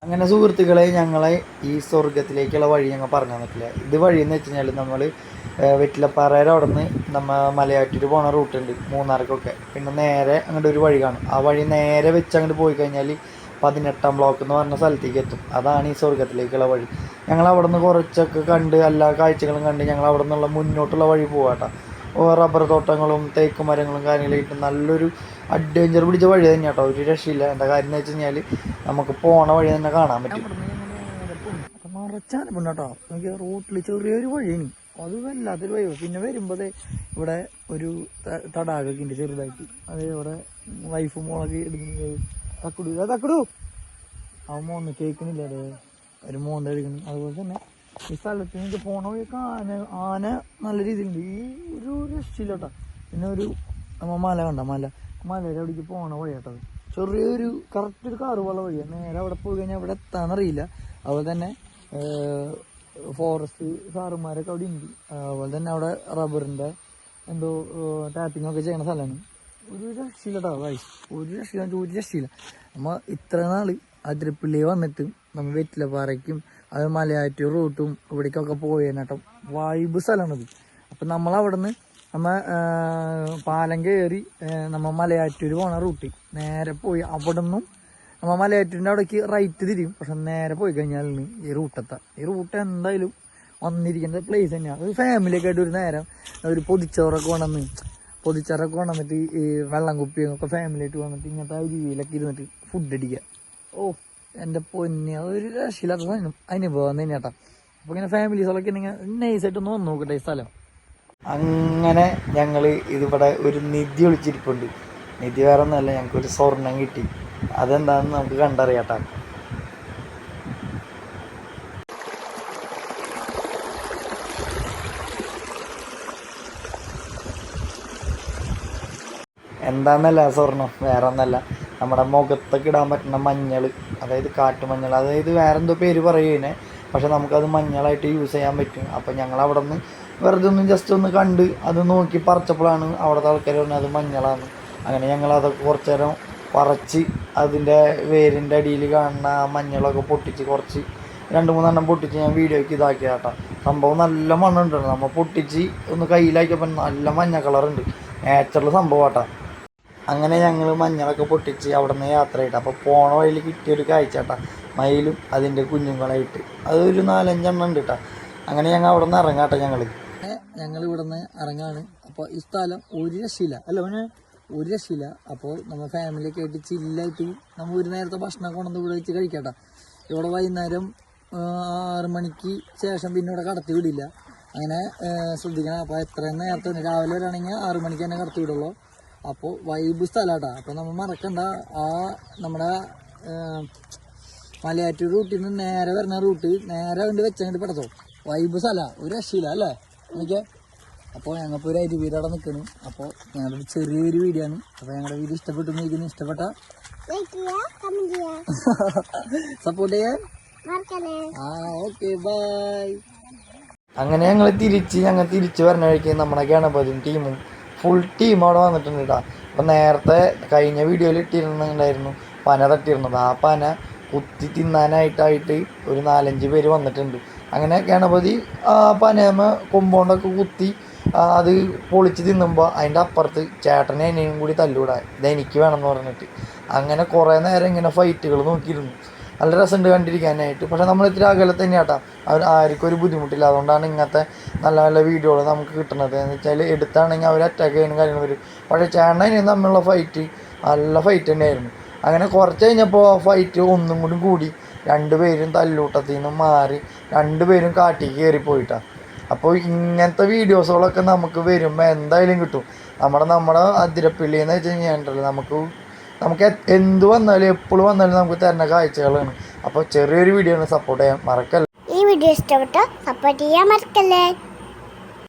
അങ്ങനെ സുഹൃത്തുക്കളെ, ഞങ്ങളെ ഈ സ്വർഗത്തിലേക്കുള്ള വഴി ഞങ്ങൾ പറഞ്ഞു തന്നിട്ടില്ല. ഇത് വഴിയെന്ന് വെച്ച് കഴിഞ്ഞാൽ നമ്മൾ വെറ്റിലപ്പാറയുടെ അവിടെ നിന്ന് മലയാറ്റൂർ പോണ റൂട്ടുണ്ട് മൂന്നാർക്കൊക്കെ. പിന്നെ നേരെ അങ്ങോട്ട് ഒരു വഴി കാണും. ആ വഴി നേരെ വെച്ച് അങ്ങോട്ട് പോയി കഴിഞ്ഞാൽ 18ാം ബ്ലോക്ക് എന്ന് പറഞ്ഞ സ്ഥലത്തേക്ക് എത്തും. അതാണ് ഈ സ്വർഗത്തിലേക്കുള്ള വഴി. ഞങ്ങൾ അവിടെ നിന്ന് കുറച്ചൊക്കെ കണ്ട് എല്ലാ കാഴ്ചകളും കണ്ട് ഞങ്ങൾ അവിടെ നിന്നുള്ള മുന്നോട്ടുള്ള വഴി പോകാട്ടോ. റബ്ബർ തോട്ടങ്ങളും തേക്ക് മരങ്ങളും കാര്യങ്ങളായിട്ട് നല്ലൊരു അഡ്വഞ്ചർ പിടിച്ച വഴി തന്നെ കേട്ടോ. ഒരു രക്ഷയില്ല. എന്താ കാര്യം എന്ന് വെച്ച് കഴിഞ്ഞാൽ നമുക്ക് പോണ വഴി തന്നെ കാണാൻ പറ്റും. മറച്ചാലും കേട്ടോ, നമുക്ക് റോട്ടിൽ ചെറിയൊരു വഴിയാണ്, അത് വല്ലാത്തൊരു വഴി. പിന്നെ വരുമ്പോൾ ഇവിടെ ഒരു തടാകമൊക്കെ ഉണ്ട് ചെറുതായിട്ട്. അത് ഇവിടെ വൈഫ് മോളൊക്കെ എടുക്കുന്നത് തക്കടു അവൻ മോന്ന് കേൾക്കുന്നില്ല. അതെ, ഒരു മോന്ത എടുക്കുന്നു. അതുപോലെ തന്നെ ഈ സ്ഥലത്ത് നിങ്ങൾക്ക് പോണ വഴിയൊക്കെ ആന നല്ല രീതിയിലുണ്ട്. ഈ ഒരു രക്ഷയില്ല കേട്ടോ. പിന്നെ ഒരു മല കണ്ട മലയുടെ അവിടേക്ക് പോണ വഴി കേട്ടോ. ചെറിയൊരു കറക്റ്റ് ഒരു കാറ് പോലുള്ള വഴിയാണ്. നേരെ അവിടെ പോയി കഴിഞ്ഞാൽ അവിടെ എത്താന്നറിയില്ല. അതുപോലെ തന്നെ ഫോറസ്റ്റ് സാറുമാരൊക്കെ അവിടെ ഉണ്ട്. അതുപോലെ തന്നെ അവിടെ റബ്ബറിൻ്റെ എന്തോ ടാപ്പിംഗ് ഒക്കെ ചെയ്യുന്ന സ്ഥലമാണ്. ഒരു രക്ഷയില്ല കേട്ടോ വൈസ്, ഒരു രക്ഷയില്ല. നമ്മൾ ഇത്ര നാൾ അതിരപ്പള്ളി വന്നിട്ട് നമ്മൾ വെറ്റിലപ്പാറയ്ക്കും അത് മലയാറ്റൂർ റൂട്ടും ഇവിടേക്കൊക്കെ പോയേട്ടോ. വൈബ് സ്ഥലമാണത്. അപ്പം നമ്മളവിടെ നിന്ന് പാലം കയറി നമ്മൾ മലയാറ്റൂർ പോണ റൂട്ട് നേരെ പോയി അവിടെ നിന്നും നമ്മൾ മലയാറ്റൂരിൻ്റെ അവിടേക്ക് റൈറ്റ് തിരിയും. പക്ഷെ നേരെ പോയി കഴിഞ്ഞാലാണ് ഈ റൂട്ടെത്താം. ഈ റൂട്ട് എന്തായാലും വന്നിരിക്കേണ്ട പ്ലേസ് തന്നെയാണ്. ഒരു ഫാമിലിയൊക്കെ ആയിട്ട് ഒരു നേരം ഒരു പൊതിച്ചോറൊക്കെ കൊണ്ടുവന്നിട്ട് ഈ വെള്ളം കുപ്പിയൊക്കെ ഫാമിലി ആയിട്ട് വന്നിട്ട് ഇങ്ങനത്തെ അരുവിയിലൊക്കെ ഇരുന്നിട്ട് ഫുഡ് അടിക്കുക. ഓ എൻ്റെ പൊന്നെ, അതൊരു രക്ഷയില്ലാത്ത അനുഭവം തന്നെയാട്ടാ. അപ്പോൾ ഇങ്ങനെ ഫാമിലീസുകളൊക്കെ ഉണ്ടെങ്കിൽ നൈസായിട്ടൊന്ന് വന്ന് നോക്കട്ടെ ഈ സ്ഥലം. അങ്ങനെ ഞങ്ങൾ ഇതിവിടെ ഒരു നിധി ഒളിച്ചിരിപ്പുണ്ട്. നിധി വേറെ ഒന്നുമല്ല, ഞങ്ങൾക്കൊരു സ്വർണം കിട്ടി. അതെന്താണെന്ന് നമുക്ക് കണ്ടറിയാട്ടാ. എന്താണെന്നല്ല സ്വർണം, വേറെ ഒന്നല്ല, നമ്മുടെ മുഖത്തൊക്കെ ഇടാൻ പറ്റുന്ന മഞ്ഞൾ, അതായത് കാട്ടുമഞ്ഞൾ, അതായത് വേറെ എന്തോ പേര് പറയുന്നേ. പക്ഷെ നമുക്കത് മഞ്ഞളായിട്ട് യൂസ് ചെയ്യാൻ പറ്റും. അപ്പം ഞങ്ങൾ അവിടെ നിന്ന് വെറുതെ ഒന്ന് ജസ്റ്റ് ഒന്ന് കണ്ട് അത് നോക്കി പറിച്ചപ്പോഴാണ് അവിടുത്തെ ആൾക്കാർ പറഞ്ഞത് അത് മഞ്ഞളാണ്. അങ്ങനെ ഞങ്ങൾ അതൊക്കെ കുറച്ച് നേരം പറിച്ച് അതിൻ്റെ വേരിൻ്റെ അടിയിൽ കാണുന്ന മഞ്ഞളൊക്കെ പൊട്ടിച്ച് കുറച്ച് 2-3 പൊട്ടിച്ച് ഞാൻ വീഡിയോയ്ക്ക് ഇതാക്കിയ കേട്ടോ. സംഭവം നല്ല മണ്ണുണ്ട്. നമ്മൾ പൊട്ടിച്ച് ഒന്ന് കയ്യിലാക്കിയപ്പോൾ നല്ല മഞ്ഞ കളറുണ്ട്. നാച്ചുറൽ സംഭവം കേട്ടോ. അങ്ങനെ ഞങ്ങൾ മഞ്ഞളൊക്കെ പൊട്ടിച്ച് അവിടെ നിന്ന് യാത്ര ചെയ്തിട്ട് അപ്പോൾ പോണ വഴിയിൽ കിട്ടിയൊരു കാഴ്ച കേട്ടോ. മയിലും അതിൻ്റെ കുഞ്ഞുങ്ങളായിട്ട് അതൊരു 4-5 എണ്ണം ഉണ്ട് കേട്ടോ. അങ്ങനെ ഞങ്ങൾ അവിടെ നിന്ന് ഇറങ്ങാട്ടോ. ഞങ്ങൾ ഇവിടെ നിന്ന് ഇറങ്ങാണ്. അപ്പോൾ ഈ സ്ഥലം ഒരു രക്ഷയില്ല, അല്ല പിന്നെ ഒരു രക്ഷയില്ല. അപ്പോൾ നമ്മൾ ഫാമിലിയൊക്കെ ആയിട്ട് ചില്ലായിട്ട് നമ്മൾ ഒരു നേരത്തെ ഭക്ഷണം കൊണ്ടുവന്ന് ഇവിടെ വെച്ച് കഴിക്കട്ടെ. ഇവിടെ വൈകുന്നേരം 6 മണിക്ക് ശേഷം പിന്നെ ഇവിടെ കടത്തി വിടില്ല. അങ്ങനെ ശ്രദ്ധിക്കണം. അപ്പോൾ എത്രയും നേരത്തെ രാവിലെ വരാണെങ്കിൽ 6 മണിക്ക് തന്നെ കടത്തി വിടുള്ളൂ. അപ്പോൾ വൈബ് സ്ഥലമാട്ടോ. അപ്പോൾ നമ്മൾ മറക്കണ്ട, ആ നമ്മുടെ മലയാറ്റൂർ റൂട്ടിൽ നിന്ന് നേരെ വരുന്ന റൂട്ട് നേരെ കൊണ്ട് വെച്ചങ്ങോട്ട് പെടത്തോ. വൈബ് സ്ഥലമാണ്, ഒരു രക്ഷയില്ല അല്ലേ എനിക്ക്. അപ്പോൾ ഞങ്ങൾക്ക് ഒരു അരുവീട് അവിടെ നിൽക്കുന്നു. അപ്പോൾ ഞങ്ങളുടെ ചെറിയൊരു വീഡിയോ ആണ്. അപ്പോൾ ഞങ്ങളുടെ വീഡിയോ ഇഷ്ടപ്പെട്ടു നിൽക്കുന്നു. ഇഷ്ടപ്പെട്ട സപ്പോർട്ട് ചെയ്യാൻ ഓക്കെ ബൈ. അങ്ങനെ ഞങ്ങൾ തിരിച്ച് വരണ വഴിക്ക് നമ്മുടെ ഗണപതിയും ടീമും ഫുൾ ടീം അവിടെ വന്നിട്ടുണ്ട് കേട്ടോ. അപ്പം നേരത്തെ കഴിഞ്ഞ വീഡിയോയിൽ ഇട്ടിരുന്നുണ്ടായിരുന്നു പന തട്ടിയിരുന്നത്. ആ പന കുത്തി തിന്നാനായിട്ടായിട്ട് ഒരു 4-5 പേര് വന്നിട്ടുണ്ട്. അങ്ങനെ ഗണപതി ആ പനയമ്മ കൊമ്പോണ്ടൊക്കെ കുത്തി അത് പൊളിച്ച് തിന്നുമ്പോൾ അതിൻ്റെ അപ്പുറത്ത് ചേട്ടനെ എന്നെയും കൂടി തല്ലൂടാൻ ഇതെനിക്ക് വേണമെന്ന് പറഞ്ഞിട്ട് അങ്ങനെ കുറേ നേരം ഇങ്ങനെ ഫൈറ്റുകൾ നോക്കിയിരുന്നു. നല്ല രസമുണ്ട് കണ്ടിരിക്കാനായിട്ട്. പക്ഷേ നമ്മൾ ഇത്തിരി അകലത്ത് തന്നെയാട്ടാ, ആർക്കും ഒരു ബുദ്ധിമുട്ടില്ല. അതുകൊണ്ടാണ് ഇങ്ങനത്തെ നല്ല നല്ല വീഡിയോകൾ നമുക്ക് കിട്ടുന്നത്. എന്ന് വെച്ചാൽ എടുത്താണെങ്കിൽ അവർ അറ്റാക്ക് ചെയ്യുന്ന കാര്യങ്ങൾ വരും. പക്ഷേ ചേട്ടനും തമ്മിലുള്ള ഫൈറ്റ് നല്ല ഫൈറ്റ് തന്നെയായിരുന്നു. അങ്ങനെ കുറച്ച് കഴിഞ്ഞപ്പോൾ ഫൈറ്റ് ഒന്നും കൂടി 2 പേരും തല്ലൂട്ടത്തിൽ നിന്ന് മാറി 2 പേരും കാട്ടിക്ക് കയറിപ്പോയിട്ടാണ്. അപ്പോൾ ഇങ്ങനത്തെ വീഡിയോസുകളൊക്കെ നമുക്ക് വരുമ്പോൾ എന്തായാലും കിട്ടും. നമ്മുടെ അതിരപ്പള്ളിയിൽ എന്ന് വെച്ച് കഴിഞ്ഞാൽ നമുക്ക് എന്ത് വന്നാലും എപ്പോഴും വന്നാലും നമുക്ക് തരുന്ന കാഴ്ചകളാണ്. അപ്പോൾ ചെറിയൊരു വീഡിയോ സപ്പോർട്ട് ചെയ്യാൻ മറക്കല്ല. ഈ വീഡിയോ ഇഷ്ടപ്പെട്ടോ സപ്പോർട്ട് ചെയ്യാൻ മറക്കല്ലേ.